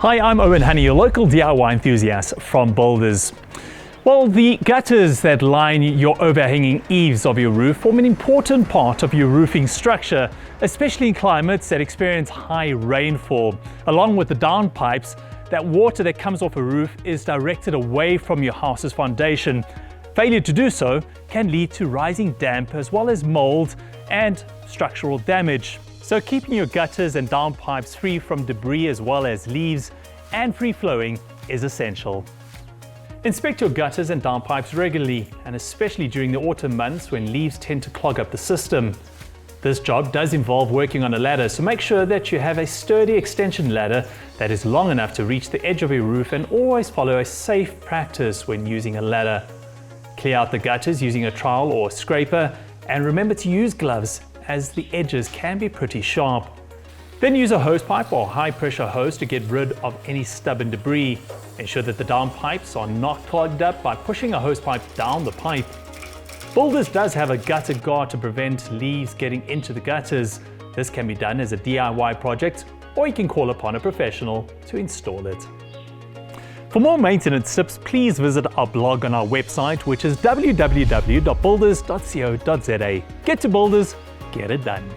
Hi, I'm Owen Honey, your local DIY enthusiast from Builders. Well, the gutters that line your overhanging eaves of your roof form an important part of your roofing structure, especially in climates that experience high rainfall. Along with the downpipes, that water that comes off a roof is directed away from your house's foundation. Failure to do so can lead to rising damp as well as mold and structural damage. So keeping your gutters and downpipes free from debris as well as leaves and free-flowing is essential. Inspect your gutters and downpipes regularly, and especially during the autumn months when leaves tend to clog up the system. This job does involve working on a ladder, so make sure that you have a sturdy extension ladder that is long enough to reach the edge of your roof, and always follow a safe practice when using a ladder. Clear out the gutters using a trowel or a scraper, and remember to use gloves as the edges can be pretty sharp. Then use a hose pipe or high pressure hose to get rid of any stubborn debris. Ensure that the downpipes are not clogged up by pushing a hose pipe down the pipe. Builders does have a gutter guard to prevent leaves getting into the gutters. This can be done as a DIY project, or you can call upon a professional to install it. For more maintenance tips, please visit our blog on our website, which is www.builders.co.za. Get to Builders, get it done.